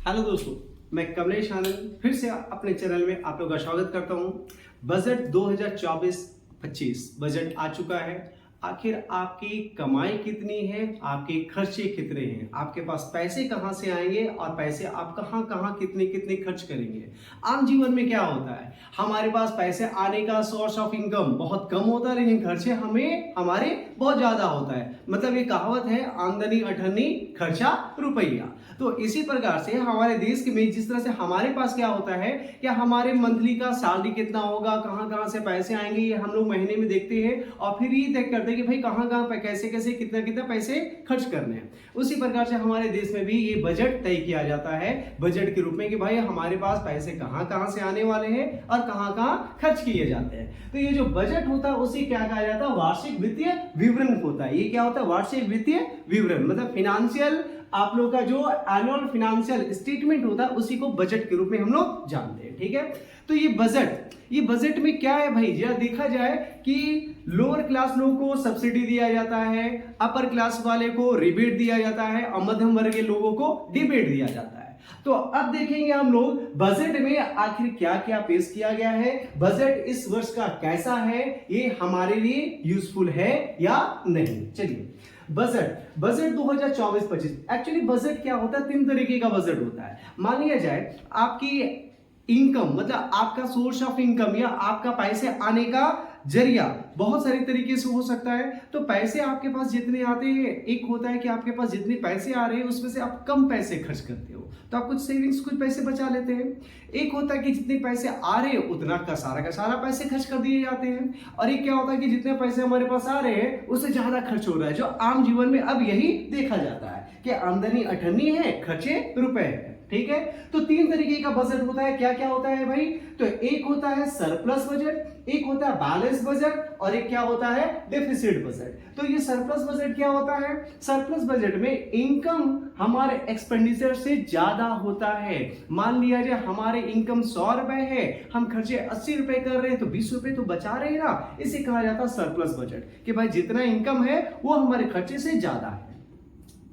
Hello दोस्तों, मैं कमलेश आनंद फिर से अपने चैनल में आप लोगों का स्वागत करता हूं। बजट 2024-25 बजट आ चुका है। आखिर आपकी कमाई कितनी है, आपके खर्चे कितने हैं, आपके पास पैसे कहां से आएंगे और पैसे आप कहां कहां कितने कितने खर्च करेंगे। आम जीवन में क्या होता है, हमारे पास पैसे आने का सोर्स ऑफ इनकम बहुत कम होता है, लेकिन खर्चे हमारे बहुत ज्यादा होता है। मतलब ये कहावत है, आमदनी अठन्नी खर्चा रुपया। तो इसी प्रकार से हमारे देश में जिस तरह से हमारे पास क्या होता है, क्या हमारे मंथली का सैलरी कितना होगा, कहां कहां से पैसे आएंगे, ये हम लोग महीने में देखते हैं और फिर ये तय करते हैं कि भाई कहां कहां कैसे कैसे कितना कितना पैसे खर्च करने हैं। उसी प्रकार से हमारे देश में भी ये बजट तय किया जाता है बजट के रूप में कि भाई हमारे पास पैसे कहां कहां से आने वाले हैं और कहां कहां खर्च किए जाते हैं। तो ये जो बजट होता है उसे क्या कहा जाता है, वार्षिक वित्तीय विवरण होता है। ये क्या होता है, वार्षिक वित्तीय विवरण, मतलब फिनेंशियल, आप लोग का जो एनुअल फिनेंशियल स्टेटमेंट होता है उसी को बजट के रूप में हम लोग जानते हैं। ठीक है, तो ये बजट में क्या है भाई, जरा देखा जाए कि लोअर क्लास लोगों को सब्सिडी दिया जाता है, अपर क्लास वाले को रिबेट दिया जाता है और मध्यम वर्ग के लोगों को डिबेट दिया जाता है। तो अब देखेंगे हम लोग बजट में आखिर क्या क्या पेश किया गया है, बजट इस वर्ष का कैसा है, ये हमारे लिए यूजफुल है या नहीं। चलिए, बजट 2024-25 एक्चुअली बजट क्या होता है, तीन तरीके का बजट होता है। मान लिया जाए आपकी इनकम, मतलब आपका सोर्स ऑफ इनकम या आपका पैसे आने का जरिया बहुत सारे तरीके से हो सकता है। तो पैसे आपके पास जितने आते हैं, एक होता है कि आपके पास जितने पैसे आ रहे हैं उसमें से आप कम पैसे खर्च करते हो तो आप कुछ सेविंग्स, कुछ पैसे बचा लेते हैं। एक होता है कि जितने पैसे आ रहे हैं उतना का सारा पैसे खर्च कर दिए जाते हैं। और एक क्या होता है कि जितने पैसे हमारे पास आ रहे हैं उससे ज्यादा खर्च हो रहा है, जो आम जीवन में अब यही देखा जाता है कि आमदनी अठन्नी है, खर्चे रुपए है। ठीक है, तो तीन तरीके का बजट होता है। क्या क्या होता है भाई, तो एक होता है सरप्लस बजट, एक होता है बैलेंस बजट और एक क्या होता है, डेफिसिट बजट। तो ये सरप्लस बजट क्या होता है, सरप्लस बजट में इनकम हमारे एक्सपेंडिचर से ज्यादा होता है। मान लिया जाए हमारे इनकम 100 रुपए है, हम खर्चे 80 रुपए कर रहे हैं तो 20 रुपए तो बचा रहे हैं ना। इसे कहा जाता है सरप्लस बजट कि भाई जितना इनकम है वो हमारे खर्चे से ज्यादा है।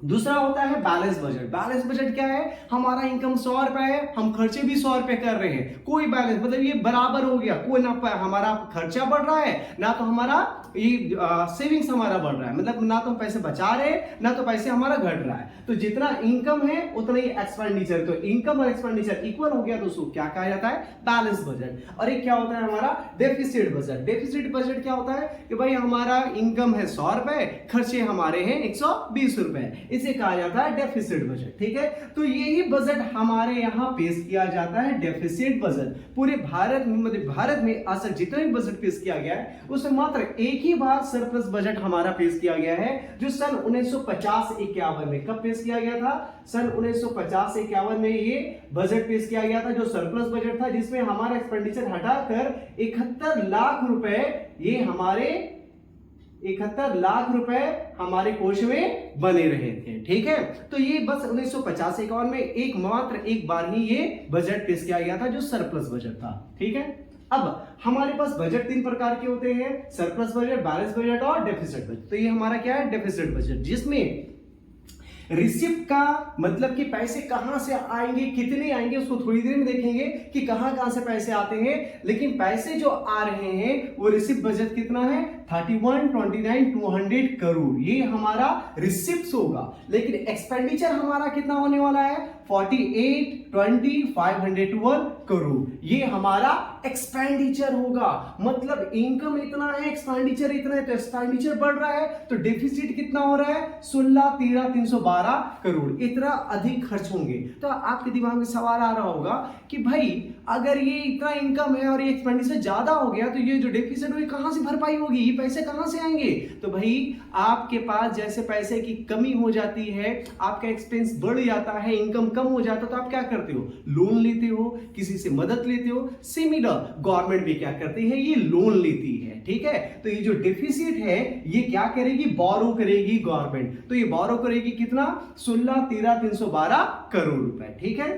दूसरा होता है बैलेंस बजट। बैलेंस बजट क्या है, हमारा इनकम 100 रुपए है, हम खर्चे भी 100 रुपए कर रहे हैं, कोई बैलेंस, मतलब ये बराबर हो गया, कोई ना हमारा खर्चा बढ़ रहा है ना तो हमारा ये सेविंग्स हमारा बढ़ रहा है, मतलब ना तो हम पैसे बचा रहे हैं ना तो पैसे हमारा घट रहा है। तो जितना इनकम है उतना ही एक्सपेंडिचर, तो इनकम और एक्सपेंडिचर इक्वल हो गया तो उसको क्या कहा जाता है, बैलेंस बजट। और एक क्या होता है हमारा डेफिसिट बजट। डेफिसिट बजट क्या होता है कि भाई हमारा इनकम है 100 रुपए, खर्चे हमारे हैं 120 रुपए, इसे कहा जाता है डेफिसिट बजट। ठीक है, तो यही बजट हमारे यहाँ पेश किया जाता है, डेफिसिट बजट। पूरे भारत में, मतलब भारत में आज तक जितना भी बजट पेश किया गया है उसमें मात्र एक ही बार सरप्लस बजट हमारा पेश किया गया है, जो सन 1950-51 में। कब पेश किया गया था, सन 1950-51 में ये बजट पेश किया गया था, जो सरप्लस बजट था, जिसमें हमारा एक्सपेंडिचर हटाकर 71 लाख रुपए, ये हमारे 71 लाख रुपए हमारे कोष में बने रहे थे। ठीक है, तो ये बस 1950-51 में एक बार ही ये बजट पेश किया गया था, जो सरप्लस बजट था। ठीक है, अब हमारे पास बजट तीन प्रकार के होते हैं, सरप्लस बजट, बैलेंस बजट और डेफिसिट बजट। तो ये हमारा क्या है, डेफिसिट बजट, जिसमें रिसिप्ट का मतलब कि पैसे कहां से आएंगे, कितने आएंगे, उसको थोड़ी देर में देखेंगे कि कहां कहां से पैसे आते हैं। लेकिन पैसे जो आ रहे हैं वो रिसिप्ट बजट कितना है, 31,29,200 करोड़, ये हमारा रिसिप्ट होगा। लेकिन एक्सपेंडिचर हमारा कितना होने वाला है, 48,20,501 करोड़, ये हमारा एक्सपेंडिचर होगा। मतलब इनकम इतना है, एक्सपेंडिचर इतना है, तो एक्सपेंडिचर बढ़ रहा है तो डेफिसिट कितना हो रहा है, 16,13,312 करोड़, इतना अधिक खर्च होंगे। तो आपके दिमाग में सवाल आ रहा होगा कि भाई अगर ये इतना इनकम है और ये एक्सपेंडिचर ज्यादा हो गया तो ये जो डेफिसिट है कहां से भरपाई होगी, ये पैसे कहां से आएंगे। तो भाई आपके पास जैसे पैसे की कमी हो जाती है, आपका एक्सपेंस बढ़ जाता है, इनकम कम हो जाता है, तो आप क्या करते हो, लोन लेते हो, किसी से मदद लेते हो। सिमिलर गवर्नमेंट भी क्या करती है, ये लोन लेती है। ठीक है, तो ये जो डेफिसिट है ये क्या करेगी, बोरो करेगी गवर्नमेंट। तो ये बोरो करेगी कितना, 16,13,312 करोड़ रुपए। ठीक है,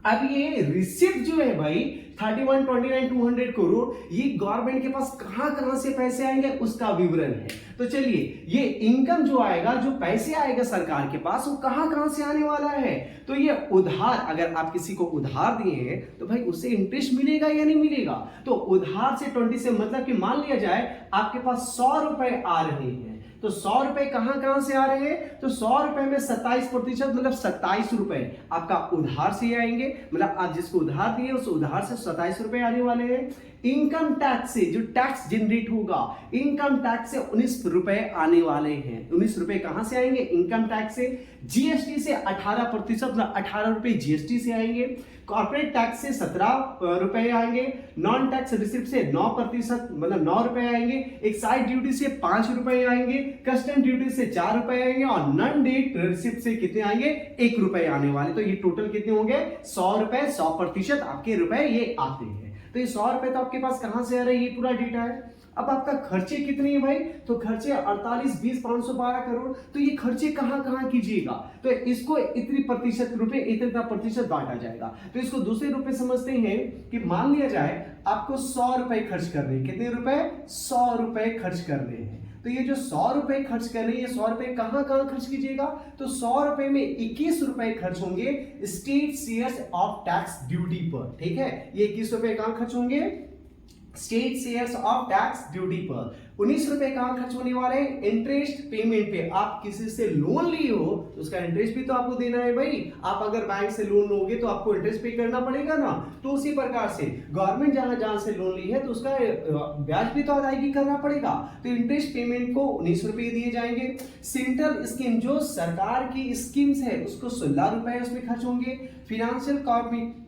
अब ये रिसिप्ट जो है भाई 31, 29, 200 करोड़, ये गवर्नमेंट के पास कहां से पैसे आएंगे उसका विवरण है। तो चलिए, ये इनकम जो आएगा, जो पैसे आएगा सरकार के पास, वो कहां से आने वाला है। तो ये उधार, अगर आप किसी को उधार दिए हैं तो भाई उससे इंटरेस्ट मिलेगा या नहीं मिलेगा। तो उधार से 20 से मतलब कि मान लिया जाए आपके पास 100 रुपए आ रहे हैं, तो 100 रुपए कहां से आ रहे हैं, तो 100 रुपए में 27% मतलब 27 रुपए आपका उधार से आएंगे, मतलब आप जिसको उधार दिए उस उधार से 27 रुपए आने वाले हैं। इनकम टैक्स से जो टैक्स जनरेट होगा, इनकम टैक्स से 19 रुपए आने वाले हैं। 19 रुपए कहां से आएंगे, इनकम टैक्स से। जीएसटी से 18%, मतलब 18 रुपए जीएसटी से आएंगे। कॉर्पोरेट टैक्स से 17 रुपए आएंगे। नॉन टैक्स रिसिप्ट से 9%, मतलब 9 रुपए आएंगे। एक्साइज ड्यूटी से 5 रुपए आएंगे। कस्टम ड्यूटी से 4 रुपए आएंगे और नॉन डेट रिसिप्ट से कितने आएंगे, 1 रुपए आने वाले। तो ये टोटल कितने होंगे, 100 रुपए, 100% आपके रुपए ये आते हैं। तो ये 100 रुपए तो आपके पास कहां से आ रहे हैं, ये पूरा डेटा है। अब आपका खर्चे कितने हैं भाई, तो खर्चे 48, 20, 512 करोड़। तो ये खर्चे कहां कीजिएगा, तो इसको इतनी प्रतिशत रुपए, इतना प्रतिशत बांटा जाएगा। तो इसको दूसरे रुपए समझते हैं कि मान लिया जाए आपको 100 रुपए खर्च करने, कितने रुपए, 100 रुपए खर्च करने हैं। तो ये जो 100 रुपए खर्च कर रहे हैं, ये 100 रुपए कहां खर्च कीजिएगा, तो 100 रुपए में 21 रुपए खर्च होंगे state shares of tax duty पर। ठीक है, ये 21 रुपए कहां खर्च होंगे, state shares of tax duty पर। 19 रुपए कहां खर्च होने वाले, इंटरेस्ट पेमेंट पे। आप किसी से लोन लिए हो तो उसका इंटरेस्ट भी तो आपको देना है भाई। आप अगर बैंक से लोन लोगे तो आपको इंटरेस्ट पे करना पड़ेगा ना। तो उसी प्रकार से गवर्नमेंट जहां से लोन ली है तो उसका ब्याज भी तो अदायगी करना पड़ेगा। तो इंटरेस्ट पेमेंट को 19 रुपए दिए जाएंगे। सेंट्रल स्कीम, जो सरकार की स्कीम्स है, उसको 16 रुपए उसमें खर्च होंगे। Financial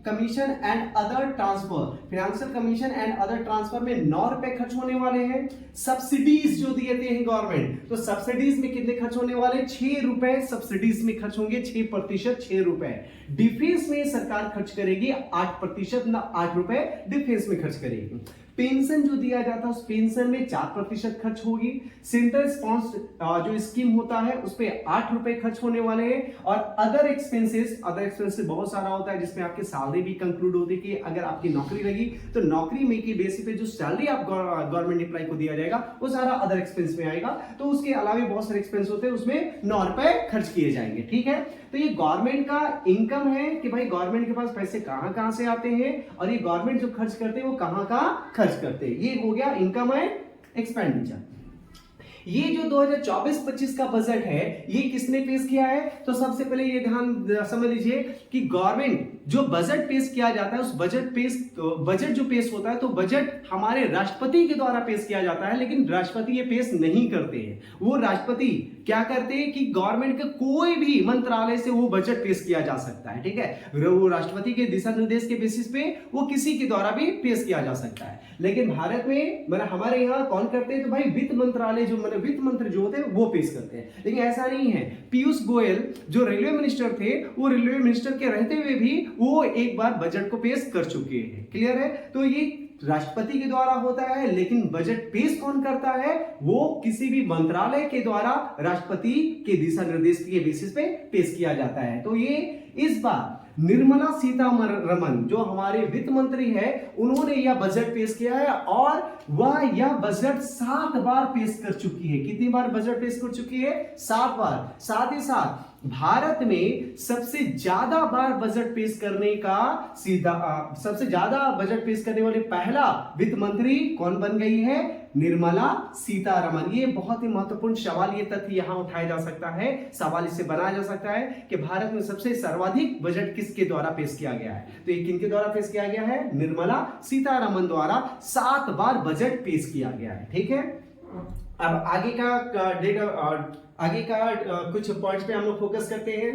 commission and other transfer, financial commission and other transfer में 9 रुपए खर्च होने वाले हैं। सब्सिडीज जो देते हैं गवर्नमेंट, तो सब्सिडीज में कितने खर्च होने वाले, 6 रुपए सब्सिडीज में खर्च होंगे, 6%, 6 रुपए। डिफेंस में सरकार खर्च करेगी 8%, ना 8 रुपए डिफेंस में खर्च करेगी। पेंशन जो दिया जाता है उस पेंशन में 4% खर्च होगी। सेंट्रल स्पॉन्सर्ड जो स्कीम होता है उस पे 8 रुपए खर्च होने वाले हैं। और अदर एक्सपेंसेस बहुत सारा होता है जिसमें आपकी सैलरी भी कंक्लूड होती है कि अगर आपकी नौकरी लगी तो नौकरी में की बेसिस पे जो सैलरी आप गवर्नमेंट एम्प्लॉय को दिया जाएगा वो सारा अदर एक्सपेंस में आएगा। तो उसके अलावा बहुत सारे एक्सपेंस होते हैं, उसमें 9 रुपए खर्च किए जाएंगे। ठीक है, तो ये गवर्नमेंट का इनकम है कि भाई गवर्नमेंट के पास पैसे कहां से आते हैं और ये गवर्नमेंट जो खर्च करते हैं वो कहां खर्च करते हैं। ये हो गया इनकम एंड एक्सपेंडिचर। ये जो 2024-25 का बजट है ये किसने पेश किया है, तो सबसे पहले ये ध्यान समझ लीजिए कि गवर्नमेंट जो बजट पेश किया जाता है उस बजट जो पेश होता है तो बजट हमारे राष्ट्रपति के द्वारा पेश किया जाता है, लेकिन राष्ट्रपति ये पेश नहीं करते हैं। वो राष्ट्रपति क्या करते हैं कि गवर्नमेंट के कोई भी मंत्रालय से वो बजट पेश किया जा सकता है। ठीक है, वो राष्ट्रपति के दिशा निर्देश के बेसिस पे वो किसी के द्वारा भी पेश किया जा सकता है। लेकिन भारत में मतलब हमारे यहाँ कौन करते हैं, तो भाई वित्त मंत्रालय जो वित्त मंत्री जो होते हैं वो पेश करते हैं। लेकिन ऐसा नहीं है, पीयूष गोयल जो रेलवे मिनिस्टर थे वो रेलवे मिनिस्टर के रहते हुए भी वो एक बार बजट को पेश कर चुके हैं। क्लियर है, तो ये राष्ट्रपति के द्वारा होता है, लेकिन बजट पेश कौन करता है, वो किसी भी मंत्रालय के द्वारा राष्ट्रपति के दिशा निर्देश के बेसिस पे पेश किया जाता है। तो ये इस बार निर्मला सीतारमण जो हमारे वित्त मंत्री है उन्होंने यह बजट पेश किया है और वह यह बजट 7 बार पेश कर चुकी है। कितनी बार बजट पेश कर चुकी है, 7 बार। साथ ही साथ भारत में सबसे ज्यादा बार बजट पेश करने का सबसे ज्यादा बजट पेश करने वाले पहला वित्त मंत्री कौन बन गई है, निर्मला सीतारमण। ये बहुत ही महत्वपूर्ण सवाल, ये तथ्य यहां उठाया जा सकता है, सवाल इससे बनाया जा सकता है कि भारत में सबसे सर्वाधिक बजट किसके द्वारा पेश किया गया है, तो ये किनके द्वारा पेश किया गया है, निर्मला सीतारमण द्वारा 7 बार बजट पेश किया गया है। ठीक है, अब आगे का कुछ पॉइंट्स पे हम लोग फोकस करते हैं।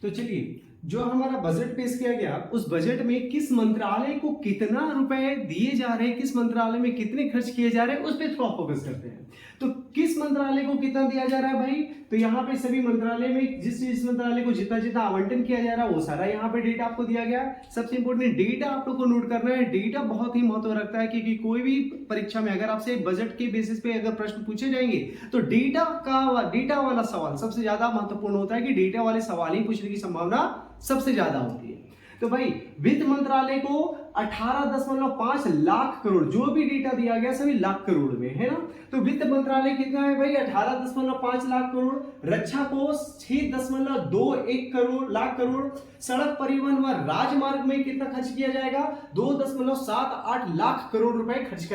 तो चलिए, जो हमारा बजट पेश किया गया उस बजट में किस मंत्रालय को कितना रुपए दिए जा रहे हैं, किस मंत्रालय में कितने खर्च किए जा रहे हैं, उस पर थोड़ा फोकस करते हैं। तो किस मंत्रालय को कितना दिया जा रहा है भाई, तो यहाँ पे सभी मंत्रालय में जिस मंत्रालय को जितना जितना आवंटन किया जा रहा है वो सारा यहाँ पे डेटा आपको दिया गया है। सबसे इंपॉर्टेंट डेटा आप लोग को नोट करना है, डेटा बहुत ही महत्व रखता है क्योंकि कोई भी परीक्षा में अगर आपसे बजट के बेसिस पे अगर प्रश्न पूछे जाएंगे तो डेटा वाला सवाल सबसे ज्यादा महत्वपूर्ण होता है कि डेटा वाले सवाल ही पूछने की संभावना सबसे ज्यादा होती है। तो भाई वित्त मंत्रालय को 18.5 लाख करोड़, जो भी डेटा दिया गया सभी लाख करोड़ में है ना, तो वित्त मंत्रालय कितना है भाई 18.5 लाख करोड़, रक्षा कोष 6.21 लाख करोड़, सड़क परिवहन व राजमार्ग में कितना खर्च किया जाएगा 2.78 लाख करोड़ रुपए खर्च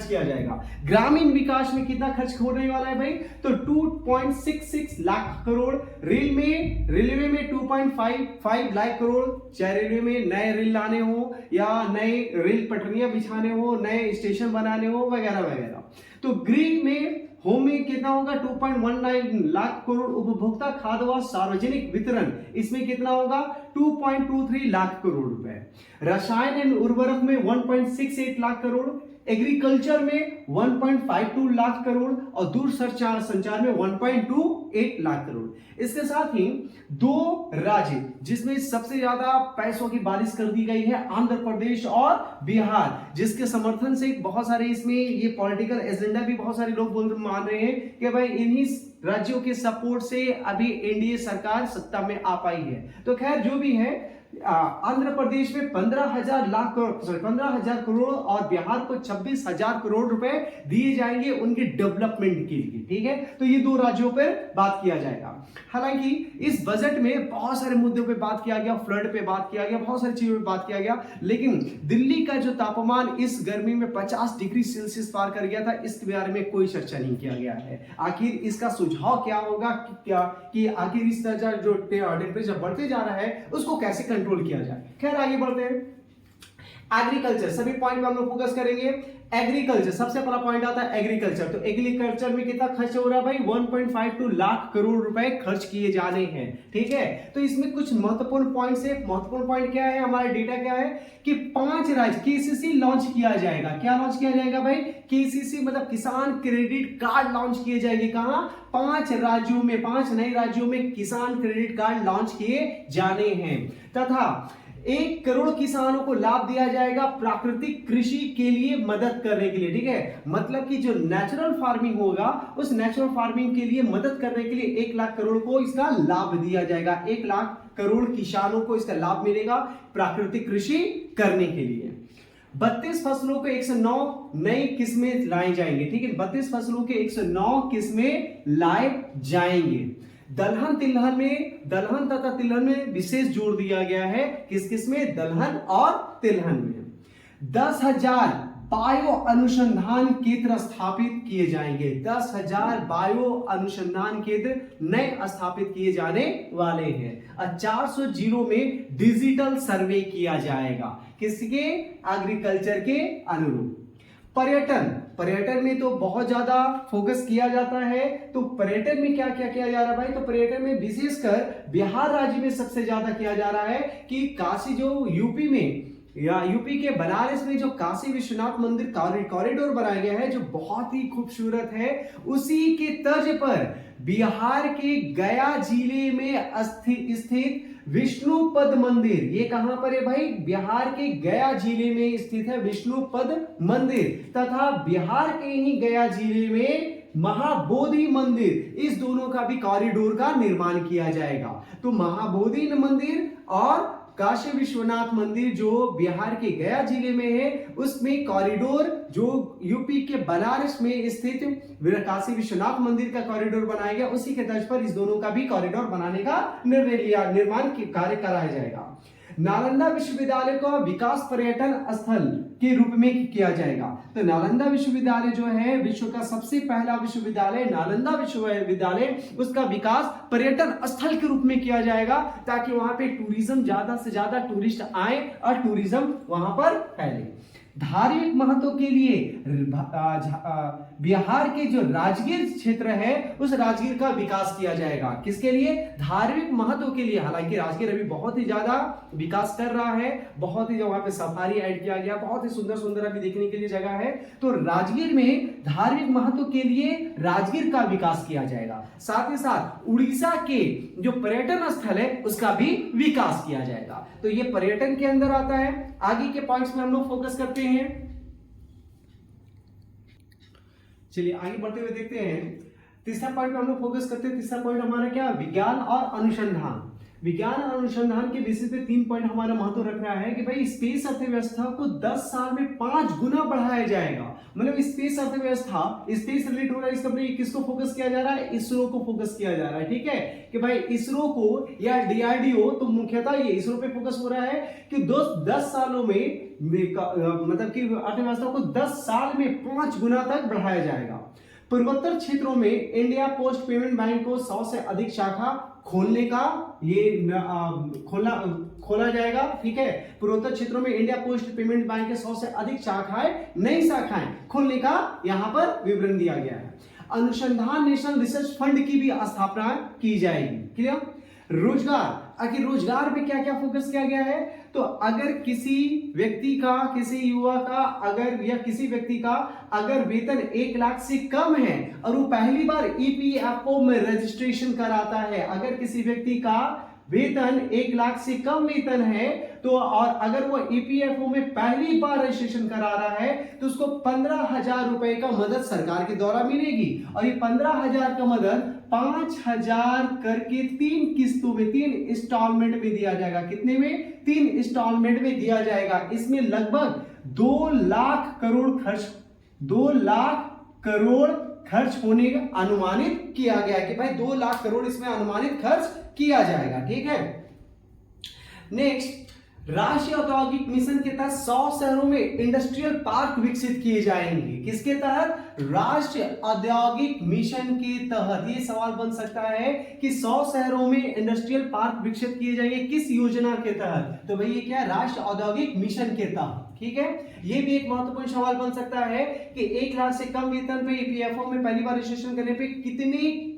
किया जाएगा। ग्रामीण विकास में कितना खर्च होने वाला है भाई, तो 2.66 लाख करोड़, रेलवे में 2.55 लाख करोड़, चाहे रेलवे में नए रेल लाने हो या नए रेल पटरियां बिछाने हो, नए स्टेशन बनाने हो वगैरह वगैरह। तो गृह में होम में कितना होगा 2.19 लाख करोड़, उपभोक्ता खाद्य व सार्वजनिक वितरण इसमें कितना होगा 2.23 लाख करोड़ रुपए, रसायन एवं उर्वरक में 1.68 लाख करोड़, एग्रीकल्चर में 1.52 लाख करोड़ और दूरसंचार में 1.28 लाख करोड़। इसके साथ ही दो राज्य जिसमें सबसे ज्यादा पैसों की बारिश कर दी गई है, आंध्र प्रदेश और बिहार, जिसके समर्थन से बहुत सारे इसमें ये पॉलिटिकल एजेंडा भी बहुत सारे लोग मान रहे हैं कि भाई इन्हीं राज्यों के सपोर्ट से अभी एनडीए सरकार सत्ता में आ पाई है। तो खैर जो भी है, आंध्र प्रदेश में 15,000 करोड़ और बिहार को 26,000 करोड़ रुपए दिए जाएंगे उनके डेवलपमेंट के लिए। ठीक है, तो ये दो राज्यों पर बात किया जाएगा। हालांकि इस बजट में बहुत सारे मुद्दों पे बात किया गया, फ्लड पे बात किया गया, बहुत सारी चीजों पे बात किया गया, लेकिन दिल्ली का जो तापमान इस गर्मी में 50 डिग्री सेल्सियस पार कर गया था, इसके बारे में कोई चर्चा नहीं किया गया है। आखिर इसका सुझाव क्या होगा कि आखिर इस तरह जो टेम्परेचर बढ़ते जा रहा है उसको कैसे कंट्रोल किया जाए। खैर आगे बढ़ते हैं। एग्रीकल्चर, सभी पॉइंट में हम लोग फोकस करेंगे। एग्रीकल्चर सबसे पहला पॉइंट आता है एग्रीकल्चर। तो एग्रीकल्चर में कितना खर्च हो रहा है भाई 1.52 लाख करोड़ रुपए खर्च किए जाने हैं। ठीक है, तो इसमें कुछ महत्वपूर्ण पॉइंट्स है। महत्वपूर्ण पॉइंट क्या है, हमारा डेटा क्या है कि 5 राज्य केसीसी लॉन्च किया जाएगा। क्या लॉन्च किया जाएगा भाई, केसीसी मतलब किसान क्रेडिट कार्ड लॉन्च किए जाएंगे। कहां, 5 राज्यों में, 5 नए राज्यों में किसान क्रेडिट कार्ड लॉन्च किए जाने हैं तथा 1 करोड़ किसानों को लाभ दिया जाएगा प्राकृतिक कृषि के लिए मदद करने के लिए। ठीक है, मतलब कि जो नेचुरल फार्मिंग होगा उस नेचुरल फार्मिंग के लिए मदद करने के लिए 1 लाख करोड़ को इसका लाभ दिया जाएगा। 1 लाख करोड़ किसानों को इसका लाभ मिलेगा प्राकृतिक कृषि करने के लिए। 32 फसलों के 109 नई किस्में लाई जाएंगे। ठीक है, 32 फसलों के 109 किस्में लाए जाएंगे। दलहन तथा तिलहन में विशेष जोर दिया गया है। किस में, दलहन और तिलहन में। 10,000 बायो अनुसंधान केंद्र स्थापित किए जाएंगे। 10,000 बायो अनुसंधान केंद्र नए स्थापित किए जाने वाले हैं। और 400 जिलों में डिजिटल सर्वे किया जाएगा। किसके, एग्रीकल्चर के अनुरूप। पर्यटन में तो बहुत ज्यादा फोकस किया जाता है। तो पर्यटन में क्या क्या किया जा रहा है भाई, तो पर्यटन में विशेषकर बिहार राज्य में सबसे ज्यादा किया जा रहा है कि काशी, जो यूपी में या यूपी के बनारस में जो काशी विश्वनाथ मंदिर कॉरिडोर बनाया गया है जो बहुत ही खूबसूरत है, उसी के तर्ज पर बिहार के गया जिले में स्थित विष्णुपद मंदिर, ये कहां पर है भाई, बिहार के गया जिले में स्थित है विष्णुपद मंदिर, तथा बिहार के ही गया जिले में महाबोधि मंदिर, इस दोनों का भी कॉरिडोर का निर्माण किया जाएगा। तो महाबोधि मंदिर और काशी विश्वनाथ मंदिर जो बिहार के गया जिले में है, उसमें कॉरिडोर जो यूपी के बनारस में स्थित काशी विश्वनाथ मंदिर का कॉरिडोर बनाया गया, उसी के तर्ज पर इस दोनों का भी कॉरिडोर बनाने का निर्माण कार्य कराया जाएगा। नालंदा विश्वविद्यालय को विकास पर्यटन स्थल के रूप में किया जाएगा। तो नालंदा विश्वविद्यालय जो है विश्व का सबसे पहला विश्वविद्यालय, नालंदा विश्वविद्यालय, उसका विकास पर्यटन स्थल के रूप में किया जाएगा ताकि वहां पे टूरिज्म, ज्यादा से ज्यादा टूरिस्ट आए और टूरिज्म वहां पर फैले। धार्मिक महत्व के लिए बिहार के जो राजगीर क्षेत्र है उस राजगीर का विकास किया जाएगा। किसके लिए? धार्मिक महत्व के लिए। हालांकि राजगीर अभी बहुत ही ज्यादा विकास कर रहा है, बहुत ही वहां पे सफारी ऐड किया गया, बहुत ही सुंदर सुंदर अभी देखने के लिए जगह है। तो राजगीर में धार्मिक महत्व के लिए राजगीर का विकास किया जाएगा। साथ ही साथ उड़ीसा के जो पर्यटन स्थल है उसका भी विकास किया जाएगा। तो ये पर्यटन के अंदर आता है। आगे के पॉइंट्स में हम लोग फोकस करते हैं। चलिए आगे बढ़ते हुए देखते हैं। तीसरा पॉइंट पे हम लोग फोकस करते हैं। तीसरा पॉइंट हमारा क्या? विज्ञान और अनुसंधान। विज्ञान और अनुसंधान के बेसिस पे 3 पॉइंट हमारा महत्व रख रहा है कि भाई स्पेस अर्थव्यवस्था को 10 साल में 5 गुना बढ़ाया जाएगा। मतलब स्पेस अर्थव्यवस्था, स्पेस रिलेटेड हो रहा है इसका, किसको फोकस किया जा रहा है? इसरो को फोकस किया जा रहा है। ठीक है कि भाई इसरो को या डीआरडीओ, तो मुख्यतः ये इसरो पे फोकस हो रहा है कि 10 सालों में मतलब कि अर्थव्यवस्था को 10 साल में 5 गुना तक बढ़ाया जाएगा। पूर्वोत्तर क्षेत्रों में इंडिया पोस्ट पेमेंट बैंक को 100 से अधिक शाखा खोलने का ये खोला जाएगा। ठीक है, पूर्वोत्तर क्षेत्रों में इंडिया पोस्ट पेमेंट बैंक के 100 से अधिक शाखाएं, नई शाखाएं खोलने का यहां पर विवरण दिया गया है। अनुसंधान नेशनल रिसर्च फंड की भी स्थापना की जाएगी। क्लियर? रोजगार, आखिर रोजगार में क्या क्या फोकस किया गया है? तो अगर किसी व्यक्ति का, किसी युवा का अगर या किसी व्यक्ति का अगर वेतन 1 लाख से कम है और वो पहली बार ईपीएफओ में रजिस्ट्रेशन कराता है, अगर किसी व्यक्ति का वेतन 1 लाख से कम वेतन है तो और अगर वो ईपीएफओ में पहली बार रजिस्ट्रेशन करा रहा है तो उसको 15,000 रुपए का मदद सरकार के द्वारा मिलेगी। और ये 15,000 का मदद 5,000 करके 3 किस्तों में, 3 इंस्टॉलमेंट में दिया जाएगा। कितने में? 3 इंस्टॉलमेंट में दिया जाएगा। इसमें लगभग 2 लाख करोड़ खर्च, 2 लाख करोड़ खर्च होने का अनुमानित किया गया कि भाई 2 लाख करोड़ इसमें अनुमानित खर्च किया जाएगा। ठीक है, नेक्स्ट, राष्ट्रीय औद्योगिक मिशन के तहत 100 शहरों में इंडस्ट्रियल पार्क विकसित किए जाएंगे। किसके तहत? राष्ट्रीय औद्योगिक मिशन के तहत। ये सवाल बन सकता है कि 100 शहरों में इंडस्ट्रियल पार्क विकसित किए जाएंगे, किस योजना के तहत? तो भाई ये क्या? राष्ट्रीय औद्योगिक मिशन के तहत। ठीक है, ये भी एक महत्वपूर्ण सवाल बन सकता है कि 1 लाख से कम वेतन पे ईपीएफओ में पहली बार रजिस्ट्रेशन करने पे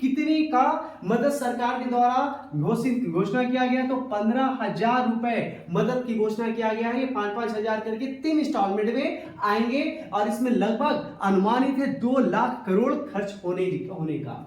कितनी का मदद सरकार के द्वारा घोषणा किया गया? तो 15,000 रुपए मदद की घोषणा किया गया है। ये 5-5 हजार करके 3 इंस्टॉलमेंट में आएंगे और इसमें लगभग अनुमानित है 2 लाख करोड़ खर्च होने का।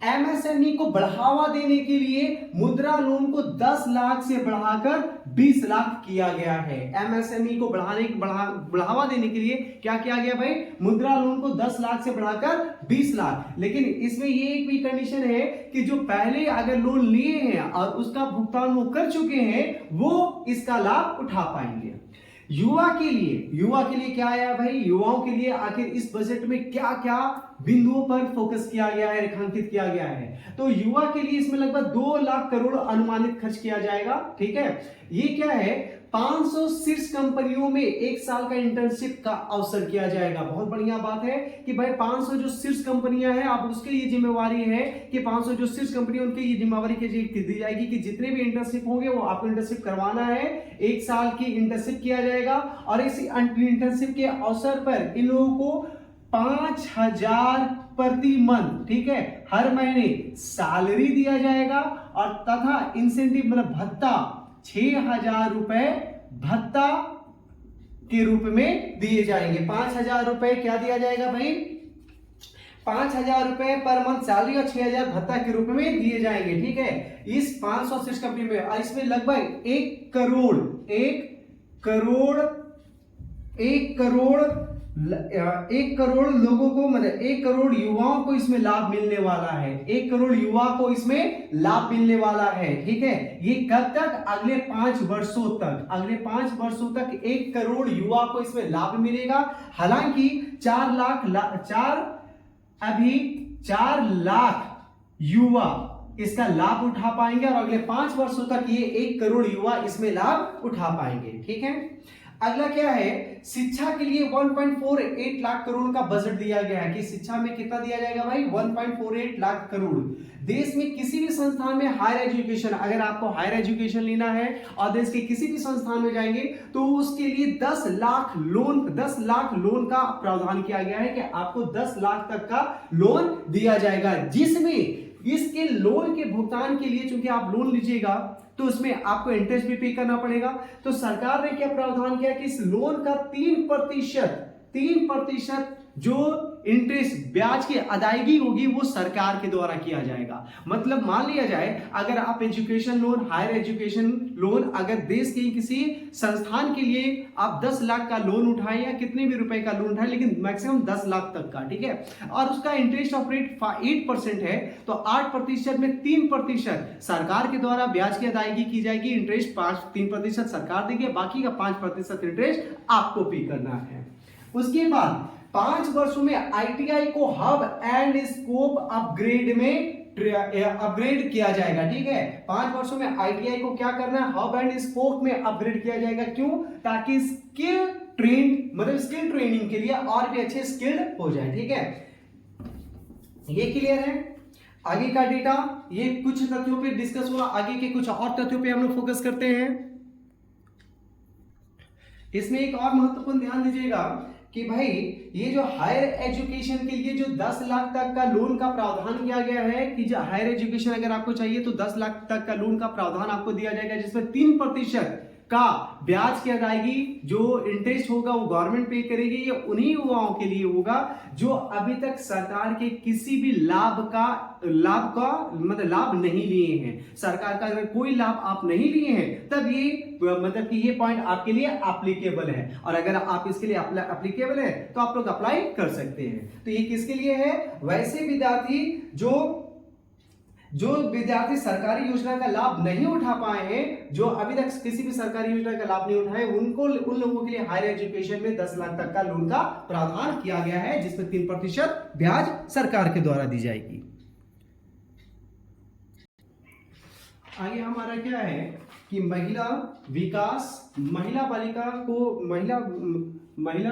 एमएसएमई को बढ़ावा देने के लिए मुद्रा लोन को 10 लाख से बढ़ाकर 20 लाख किया गया है। एमएसएमई को बढ़ावा देने के लिए क्या किया गया भाई? मुद्रा लोन को 10 लाख से बढ़ाकर 20 लाख। लेकिन इसमें ये एक भी कंडीशन है कि जो पहले अगर लोन लिए हैं और उसका भुगतान वो कर चुके हैं वो इसका लाभ उठा पाएंगे। युवा के लिए क्या आया भाई? युवाओं के लिए आखिर इस बजट में क्या क्या बिंदुओं पर फोकस किया गया है, रेखांकित किया गया है? तो युवा के लिए इसमें लगभग 2 लाख करोड़ अनुमानित खर्च किया जाएगा। ठीक है, ये क्या है? 500 शीर्ष कंपनियों में 1 साल का इंटर्नशिप का अवसर किया जाएगा। बहुत बढ़िया बात है कि भाई 500 जो शीर्ष कंपनियां हैं, आप उसके ये जिम्मेवारी है कि 500 जो शीर्ष कंपनी उनकी ये जिम्मेवारी दी जाएगी कि जितने भी इंटर्नशिप होंगे वो आपको इंटर्नशिप करवाना है। 1 साल की इंटर्नशिप किया जाएगा और इस इंटर्नशिप के अवसर पर इन लोगों को 5,000 प्रति मंथ, ठीक है, हर महीने सैलरी दिया जाएगा और तथा इंसेंटिव मतलब भत्ता 6,000 रुपए भत्ता के रूप में दिए जाएंगे। 5,000 रुपए क्या दिया जाएगा भाई? 5,000 रुपए पर मंथ सैलरी और 6,000 भत्ता के रूप में दिए जाएंगे। ठीक है, इस 500 शीर्ष कंपनी में इसमें लगभग 1 करोड़ लोगों को, मतलब 1 करोड़ युवाओं को इसमें लाभ मिलने वाला है। 1 करोड़ युवा को इसमें लाभ मिलने वाला है। ठीक है, ये कब तक? अगले 5 वर्षों तक। अगले 5 वर्षों तक 1 करोड़ युवा को इसमें लाभ मिलेगा। हालांकि 4 लाख युवा इसका लाभ उठा पाएंगे और अगले 5 वर्षों तक ये 1 करोड़ युवा इसमें लाभ उठा पाएंगे। ठीक है, अगला क्या है, शिक्षा के लिए 1.48 लाख करोड़ का बजट दिया गया है कि शिक्षा में कितना दिया जाएगा भाई, 1.48 लाख करोड़। देश में किसी भी संस्थान में हायर एजुकेशन, अगर आपको हायर एजुकेशन लेना है और देश के किसी भी संस्थान में जाएंगे तो उसके लिए 10 लाख लोन का प्रावधान किया गया है कि आपको 10 लाख तक का लोन दिया जाएगा, जिसमें इसके लोन के भुगतान के लिए चूंकि आप लोन लीजिएगा तो उसमें आपको इंटरेस्ट भी पे करना पड़ेगा। तो सरकार ने क्या प्रावधान किया कि इस लोन का 3% जो इंटरेस्ट ब्याज की अदायगी होगी वो सरकार के द्वारा किया जाएगा। मतलब मान लिया जाए अगर आप education loan, higher education loan, अगर देश के किसी संस्थान के लिए आप 10 लाख का लोन उठाएं या कितने भी रुपए का लोन उठाएं, लेकिन मैक्सिमम 10 लाख तक का, ठीक है, और उसका इंटरेस्ट ऑफ रेट 8% है, तो 8% में 3% सरकार के द्वारा ब्याज की अदायगी की जाएगी, इंटरेस्ट 3% सरकार देगी, बाकी का 5% इंटरेस्ट आपको पे करना है। उसके बाद 5 वर्षों में आईटीआई को हब एंड स्कोप अपग्रेड किया जाएगा, ठीक है। 5 वर्षों में आईटीआई को क्या करना है, हब एंड स्कोप में अपग्रेड किया जाएगा। क्यों? ताकि स्किल ट्रेनिंग के लिए और भी अच्छे स्किल्ड हो जाए, ठीक है। ये क्लियर है। आगे का डेटा, ये कुछ तथ्यों पे डिस्कस हुआ, आगे के कुछ और तथ्यों पे हम लोग फोकस करते हैं। इसमें एक और महत्वपूर्ण ध्यान दीजिएगा कि भाई ये जो हायर एजुकेशन के लिए जो 10 लाख तक का लोन का प्रावधान किया गया है कि जो हायर एजुकेशन अगर आपको चाहिए तो 10 लाख तक का लोन का प्रावधान आपको दिया जाएगा, जिसमें 3% का ब्याज की अदायगी जो इंटरेस्ट होगा वो गवर्नमेंट पे करेगी। ये उन्हीं युवाओं के लिए होगा जो अभी तक सरकार के किसी भी लाभ नहीं लिए हैं। सरकार का अगर कोई लाभ आप नहीं लिए हैं तब ये मतलब कि ये पॉइंट आपके लिए एप्लीकेबल है, और अगर आप इसके लिए एप्लीकेबल है तो आप लोग अप्लाई कर सकते हैं। तो ये किसके लिए है? वैसे विद्यार्थी जो विद्यार्थी सरकारी योजना का लाभ नहीं उठा पाए हैं, जो अभी तक किसी भी सरकारी योजना का लाभ नहीं उठाए, उन लोगों के लिए हायर एजुकेशन में 10 लाख तक का लोन का प्रावधान किया गया है, जिसमें 3% ब्याज सरकार के द्वारा दी जाएगी। आगे हमारा क्या है कि महिला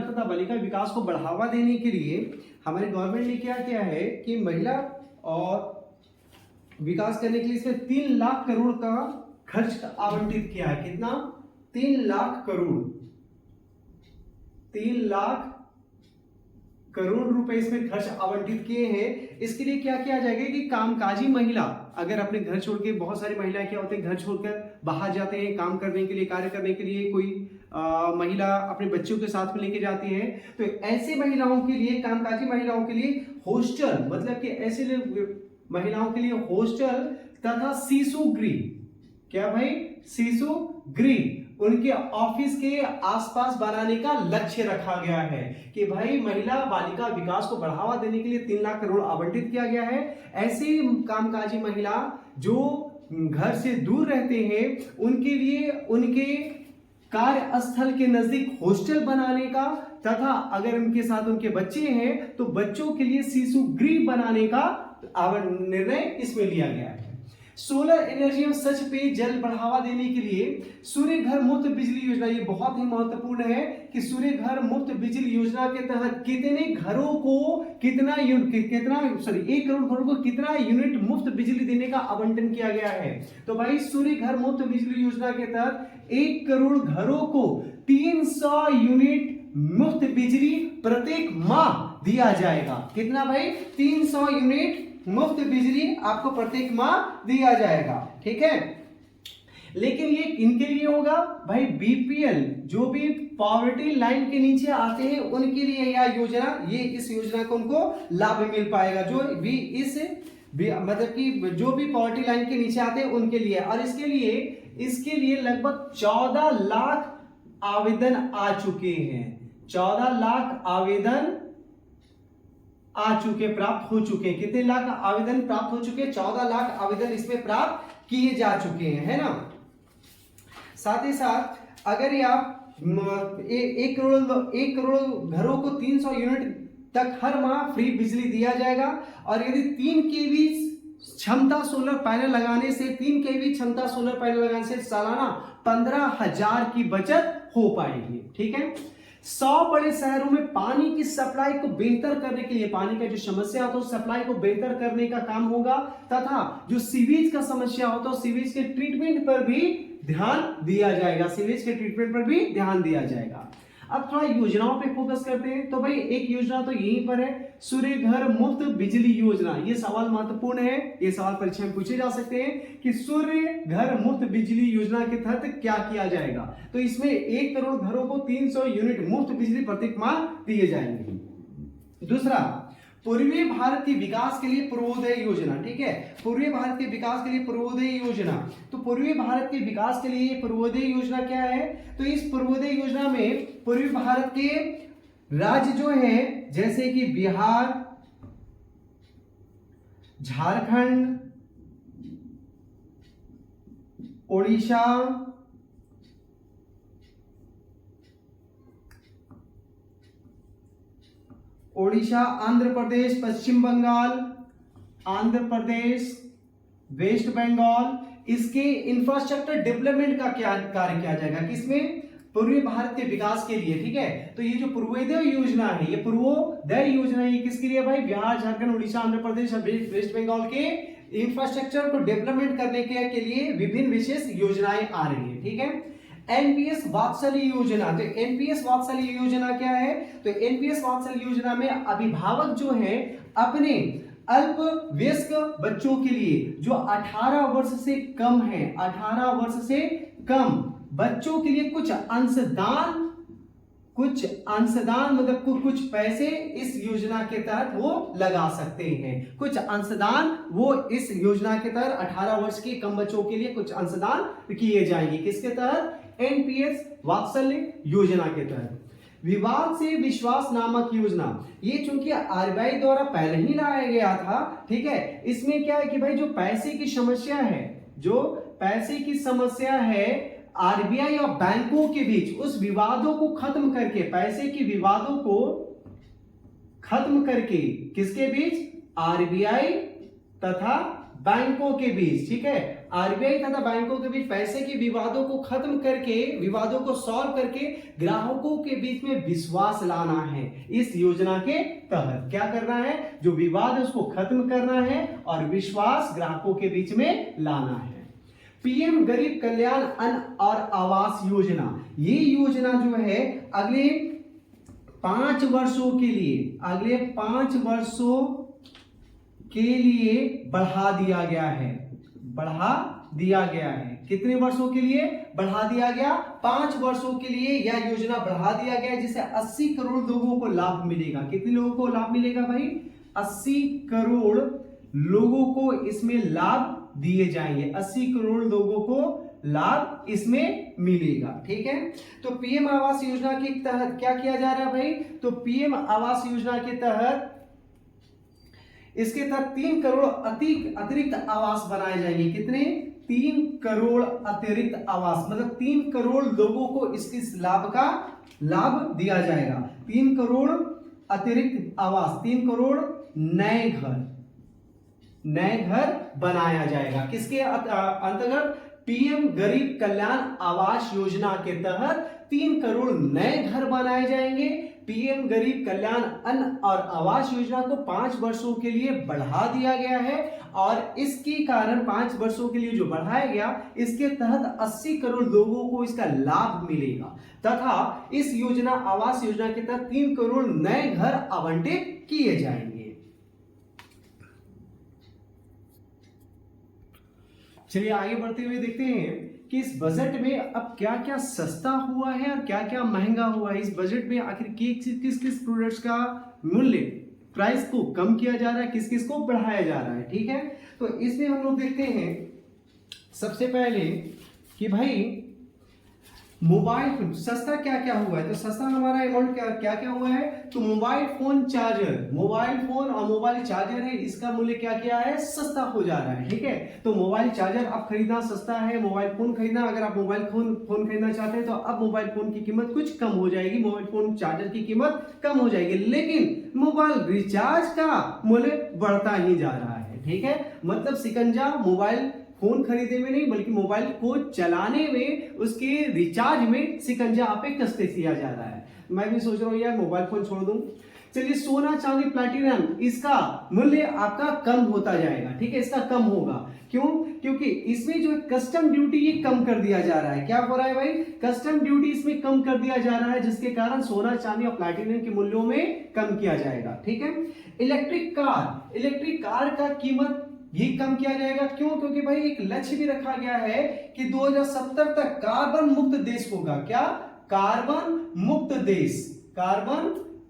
तथा बालिका विकास को बढ़ावा देने के लिए हमारे गवर्नमेंट ने क्या किया है कि महिला और विकास करने के लिए इसमें 3 लाख करोड़ का खर्च आवंटित किया है। कितना? 3 लाख करोड़ रुपए इसमें खर्च आवंटित किए हैं। इसके लिए क्या किया जाएगा कि कामकाजी महिला, अगर अपने घर छोड़ के, बहुत सारी महिलाएं क्या होते हैं घर छोड़कर बाहर जाते हैं काम करने के लिए, कार्य करने के लिए, कोई महिला अपने बच्चों के साथ में लेके जाती है, तो ऐसे महिलाओं के लिए, कामकाजी महिलाओं के लिए हॉस्टल, मतलब कि ऐसे महिलाओं के लिए हॉस्टल तथा शिशु गृह, क्या भाई, शिशु गृह उनके ऑफिस के आसपास बनाने का लक्ष्य रखा गया है कि भाई महिला बालिका विकास को बढ़ावा देने के लिए 3 लाख करोड़ आवंटित किया गया है। ऐसी कामकाजी महिला जो घर से दूर रहते हैं उनके लिए उनके कार्यस्थल के नजदीक हॉस्टल बनाने का, तथा अगर उनके साथ उनके बच्चे हैं तो बच्चों के लिए शिशु गृह बनाने का निर्णय इसमें लिया गया है। सोलर एनर्जी एवं स्वच्छ पेयजल बढ़ावा देने के लिए सूर्य घर मुफ्त बिजली योजना, ये बहुत ही महत्वपूर्ण है कि सूर्य घर मुफ्त बिजली योजना के तहत कितने घरों को एक करोड़ घरों को कितना यूनिट मुफ्त बिजली देने का आवंटन किया गया है। तो भाई सूर्य घर मुफ्त बिजली योजना के तहत 1 करोड़ घरों को 300 यूनिट मुफ्त बिजली प्रत्येक माह दिया जाएगा। कितना भाई? 300 यूनिट मुफ्त बिजली आपको प्रत्येक माह दिया जाएगा, ठीक है। लेकिन ये इनके लिए होगा भाई बीपीएल, जो भी पॉवर्टी लाइन के नीचे आते हैं उनके लिए यह योजना, इस योजना को उनको लाभ मिल पाएगा, जो भी मतलब कि जो भी पॉवर्टी लाइन के नीचे आते हैं उनके लिए। और इसके लिए लगभग 14 लाख आवेदन आ चुके हैं। 14 लाख आवेदन प्राप्त हो चुके हैं। कितने लाख आवेदन प्राप्त हो चुके हैं? 14 लाख आवेदन इसमें प्राप्त किए जा चुके हैं, है ना। साथ ही साथ अगर आप 1 करोड़ घरों को 300 यूनिट तक हर माह फ्री बिजली दिया जाएगा, और यदि 3 केवी क्षमता सोलर पैनल लगाने से सालाना 15,000 की बचत हो पाएगी। ठीक है, 100 बड़े शहरों में पानी की सप्लाई को बेहतर करने के लिए, पानी का जो समस्या होता है उस सप्लाई को बेहतर करने का काम होगा, तथा जो सीवेज का समस्या होता है सीवेज के ट्रीटमेंट पर भी ध्यान दिया जाएगा, सीवेज के ट्रीटमेंट पर भी ध्यान दिया जाएगा। अब थोड़ा योजनाओं पे फोकस करते हैं। तो भाई एक योजना तो यहीं पर है, सूर्य घर मुफ्त बिजली योजना। ये सवाल महत्वपूर्ण है, ये सवाल परीक्षा में पूछे जा सकते हैं कि सूर्य घर मुफ्त बिजली योजना के तहत क्या किया जाएगा। तो इसमें 1 करोड़ घरों को 300 यूनिट मुफ्त बिजली प्रत्येक माह दिए जाएंगे। दूसरा, पूर्वी भारत के विकास के लिए पूर्वोदय योजना। ठीक है, पूर्वी भारत के विकास के लिए पूर्वोदय योजना। तो पूर्वी भारत के विकास के लिए पूर्वोदय योजना क्या है? तो इस पूर्वोदय योजना में पूर्वी भारत के राज्य जो है जैसे कि बिहार, झारखंड, ओडिशा, आंध्र प्रदेश, पश्चिम बंगाल, आंध्र प्रदेश, वेस्ट बंगाल, इसके इंफ्रास्ट्रक्चर डेवलपमेंट का क्या कार्य किया जाएगा? किसमें? पूर्वी भारत के विकास के लिए। ठीक है, तो ये जो पूर्वोदय योजना है, ये पूर्वोदय योजना ये किसके लिए भाई? बिहार, झारखंड, उड़ीसा, आंध्र प्रदेश और वेस्ट बंगाल के इंफ्रास्ट्रक्चर को डेवलपमेंट करने के लिए विभिन्न विशेष योजनाएं आ रही है। ठीक है, एनपीएस वात्सल्य योजना। तो एनपीएस वात्सल्य योजना क्या है? तो एनपीएस वात्सल्य योजना में अभिभावक जो है अपने अल्प वयस्क बच्चों के लिए जो 18 वर्ष से कम है, 18 वर्ष से कम बच्चों के लिए कुछ अंशदान मतलब कुछ पैसे इस योजना के तहत वो लगा सकते हैं। कुछ अंशदान वो इस योजना के तहत 18 वर्ष के कम बच्चों के लिए कुछ अंशदान किए जाएंगे। किसके तहत? एनपीएस वात्सल्य योजना के तहत। विवाद से विश्वास नामक योजना, ये चूंकि आरबीआई द्वारा पहले ही लाया गया था। ठीक है, इसमें क्या है कि भाई जो पैसे की समस्या है आरबीआई और बैंकों के बीच, उस विवादों को खत्म करके, पैसे के विवादों को खत्म करके, किसके बीच? आरबीआई तथा बैंकों के बीच। ठीक है, आरबीआई तथा बैंकों के बीच पैसे के विवादों को खत्म करके, विवादों को सॉल्व करके ग्राहकों के बीच में विश्वास लाना है। इस योजना के तहत क्या करना है? जो विवाद है उसको खत्म करना है और विश्वास ग्राहकों के बीच में लाना है। पीएम गरीब कल्याण अन्न और आवास योजना, ये योजना जो है अगले 5 वर्षों के लिए, बढ़ा दिया गया है। कितने वर्षों के लिए बढ़ा दिया गया? 5 वर्षों के लिए यह योजना बढ़ा दिया गया, जिससे 80 करोड़ लोगों को लाभ मिलेगा। कितने लोगों को लाभ मिलेगा भाई? 80 करोड़ लोगों को इसमें लाभ दिए जाएंगे। 80 करोड़ लोगों को लाभ इसमें मिलेगा। ठीक है, तो पीएम आवास योजना के तहत क्या किया जा रहा है भाई? तो पीएम आवास योजना के तहत, इसके तहत 3 करोड़ अतिरिक्त आवास बनाए जाएंगे। कितने? 3 करोड़ अतिरिक्त आवास, मतलब 3 करोड़ लोगों को इसके लाभ का लाभ दिया जाएगा। 3 करोड़ अतिरिक्त आवास, 3 करोड़ नए घर बनाया जाएगा। किसके अंतर्गत? पीएम गरीब कल्याण आवास योजना के तहत 3 करोड़ नए घर बनाए जाएंगे। पीएम गरीब कल्याण अन्न और आवास योजना को 5 वर्षों के लिए बढ़ा दिया गया है और इसके कारण 5 वर्षों के लिए जो बढ़ाया गया, इसके तहत 80 करोड़ लोगों को इसका लाभ मिलेगा तथा इस योजना आवास योजना के तहत 3 करोड़ नए घर आवंटित किए जाएंगे। चलिए आगे बढ़ते हुए देखते हैं कि इस बजट में अब क्या क्या सस्ता हुआ है और क्या क्या महंगा हुआ है। इस बजट में आखिर किस किस प्रोडक्ट्स का मूल्य, प्राइस को कम किया जा रहा है, किस किस को बढ़ाया जा रहा है। ठीक है, तो इसमें हम लोग देखते हैं सबसे पहले कि भाई मोबाइल फोन सस्ता क्या क्या हुआ है। तो सस्ता हमारा अमाउंट क्या क्या हुआ है? तो मोबाइल फोन और मोबाइल चार्जर है, इसका मूल्य क्या क्या है? सस्ता हो जा रहा है। ठीक है, तो मोबाइल चार्जर अब खरीदना सस्ता है, मोबाइल फोन खरीदना, अगर आप मोबाइल फोन खरीदना चाहते हैं तो अब मोबाइल फोन की कीमत कुछ कम हो जाएगी, मोबाइल फोन चार्जर की कीमत कम हो जाएगी, लेकिन मोबाइल रिचार्ज का मूल्य बढ़ता ही जा रहा है। ठीक है, मतलब शिकंजा मोबाइल फोन खरीदने में नहीं बल्कि मोबाइल को चलाने में, उसके रिचार्ज में शिकंजा आप पे कसते किया जा रहा है। मैं भी सोच रहा हूँ यार मोबाइल फोन छोड़ दूं। चलिए सोना चांदी प्लैटिनम, इसका मूल्य आपका कम होता जाएगा, ठीक है, इसका कम होगा। क्यों? क्योंकि इसमें जो कस्टम ड्यूटी ये कम कर दिया जा रहा है। क्या हो रहा है भाई? कस्टम ड्यूटी इसमें कम कर दिया जा रहा है, जिसके कारण सोना चांदी और प्लैटिनम के मूल्यों में कम किया जाएगा, ठीक है। इलेक्ट्रिक कार का कीमत ये कम किया जाएगा। क्यों? क्योंकि भाई एक लक्ष्य भी रखा गया है कि 2070 तक कार्बन मुक्त देश होगा। क्या? कार्बन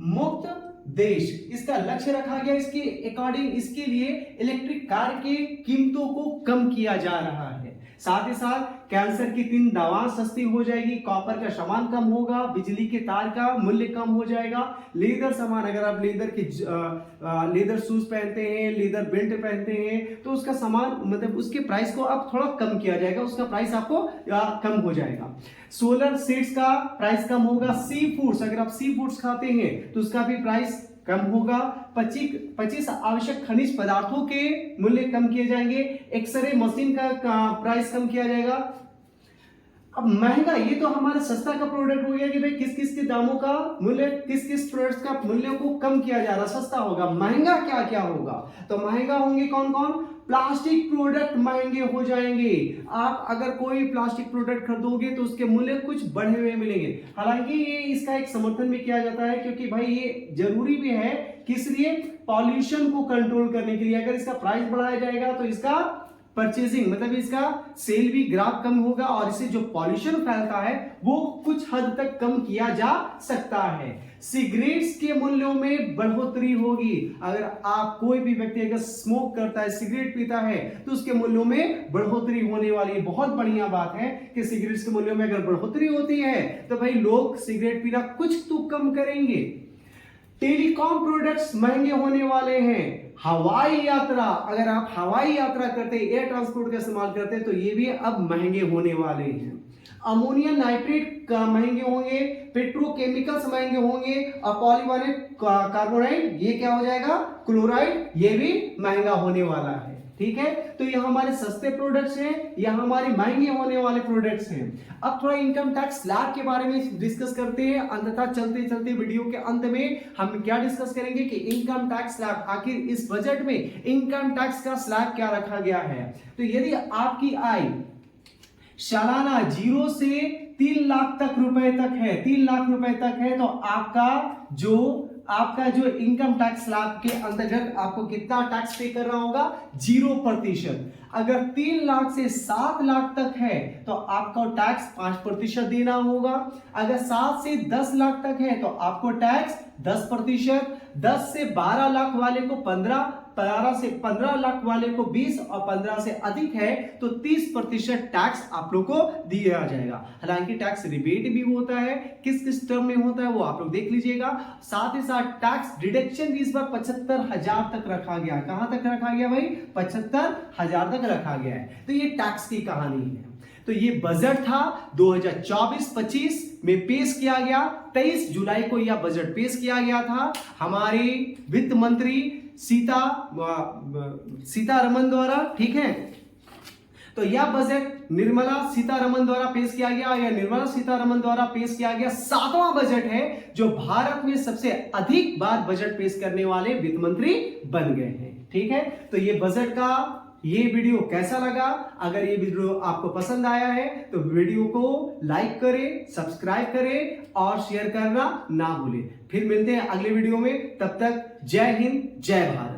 मुक्त देश, इसका लक्ष्य रखा गया। इसके अकॉर्डिंग इसके लिए इलेक्ट्रिक कार की कीमतों को कम किया जा रहा है। साथ ही साथ कैंसर की 3 दवा सस्ती हो जाएगी, कॉपर का सामान कम होगा, बिजली के तार का मूल्य कम हो जाएगा, लेदर सामान, अगर आप लेदर शूज पहनते हैं, लेदर बेल्ट पहनते हैं, तो उसका सामान मतलब उसके प्राइस को अब थोड़ा कम किया जाएगा, उसका प्राइस आपको कम हो जाएगा। सोलर सेट्स का प्राइस कम होगा। सी फूड्स, अगर आप सी फूड्स खाते हैं तो उसका भी प्राइस कम होगा। 25 आवश्यक खनिज पदार्थों के मूल्य कम किए जाएंगे। एक्सरे मशीन का प्राइस कम किया जाएगा। अब महंगा, ये तो हमारा सस्ता का प्रोडक्ट हो गया कि भाई किस किस के दामों का मूल्य, किस किस प्रोडक्ट्स का मूल्य को कम किया जा रहा, सस्ता होगा। महंगा क्या क्या होगा? तो महंगा होंगे कौन कौन? प्लास्टिक प्रोडक्ट महंगे हो जाएंगे। आप अगर कोई प्लास्टिक प्रोडक्ट खरीदोगे तो उसके मूल्य कुछ बढ़े हुए मिलेंगे। हालांकि ये इसका एक समर्थन भी किया जाता है, क्योंकि भाई ये जरूरी भी है, किस लिए? पॉल्यूशन को कंट्रोल करने के लिए। अगर इसका प्राइस बढ़ाया जाएगा तो इसका परचेजिंग मतलब इसका सेल भी ग्राफ कम होगा, और इससे जो पॉल्यूशन फैलता है वो कुछ हद तक कम किया जा सकता है। सिगरेट्स के मूल्यों में बढ़ोतरी होगी। अगर आप कोई भी व्यक्ति अगर स्मोक करता है, सिगरेट पीता है, तो उसके मूल्यों में बढ़ोतरी होने वाली है। बहुत बढ़िया बात है कि सिगरेट्स के मूल्यों में अगर बढ़ोतरी होती है तो भाई लोग सिगरेट पीना कुछ तो कम करेंगे। टेलीकॉम प्रोडक्ट्स महंगे होने वाले हैं। हवाई यात्रा, अगर आप हवाई यात्रा करते हैं, एयर ट्रांसपोर्ट का इस्तेमाल करते हैं, तो ये भी अब महंगे होने वाले हैं। अमोनियम नाइट्रेट महंगे होंगे, पेट्रोकेमिकल्स महंगे होंगे, और पॉलीवालेंट कार्बोनाइड, ये क्या हो जाएगा? क्लोराइड, ये भी महंगा होने वाला है, ठीक है। तो ये हमारे सस्ते प्रोडक्ट्स हैं, ये हमारे महंगे होने वाले प्रोडक्ट्स हैं। अब थोड़ा इनकम टैक्स स्लैब के बारे में डिस्कस करते हैं। अंततः चलते चलते वीडियो के अंत में हम क्या डिस्कस करेंगे कि इनकम टैक्स स्लैब, आखिर इस बजट में इनकम टैक्स का स्लैब क्या रखा गया है। तो यदि आपकी आय सालाना 0 से 3 लाख तक रुपए तक है, 3 लाख रुपए तक है, तो आपका जो इनकम टैक्स स्लैब के अंतर्गत आपको कितना टैक्स पे करना होगा? 0%। अगर 3 लाख से 7 लाख तक है तो आपको टैक्स 5% देना होगा। अगर 7 से 10 लाख तक है तो आपको टैक्स 10%, 10 से 12 लाख वाले को 15, 12 से 15 लाख वाले को 20, और 15 से अधिक है तो 30% टैक्स आप लोग को दिया जाएगा। हालांकि टैक्स रिबेट भी होता है, किस किस टर्म में होता है वो आप लोग देख लीजिएगा। साथ ही साथ टैक्स डिडक्शन भी इस बार 75,000 तक रखा गया। कहां तक रखा गया भाई? 75,000 तक रखा गया है। तो ये टैक्स की कहानी है। तो ये बजट था 2024-25 में पेश किया गया। 23 जुलाई को यह बजट पेश किया गया था हमारे वित्त मंत्री सीतारमन द्वारा, ठीक है। तो यह बजट निर्मला सीतारमन द्वारा पेश किया गया। यह निर्मला सीतारमन द्वारा पेश किया गया 7वां बजट है जो भारत में सबसे अधिक बार बजट पेश करने वाले वित्त मंत्री बन गए हैं, ठीक है। तो ये बजट का ये वीडियो कैसा लगा? अगर ये वीडियो आपको पसंद आया है तो वीडियो को लाइक करें, सब्सक्राइब करें और शेयर करना ना भूलें। फिर मिलते हैं अगले वीडियो में, तब तक जय हिंद, जय भारत।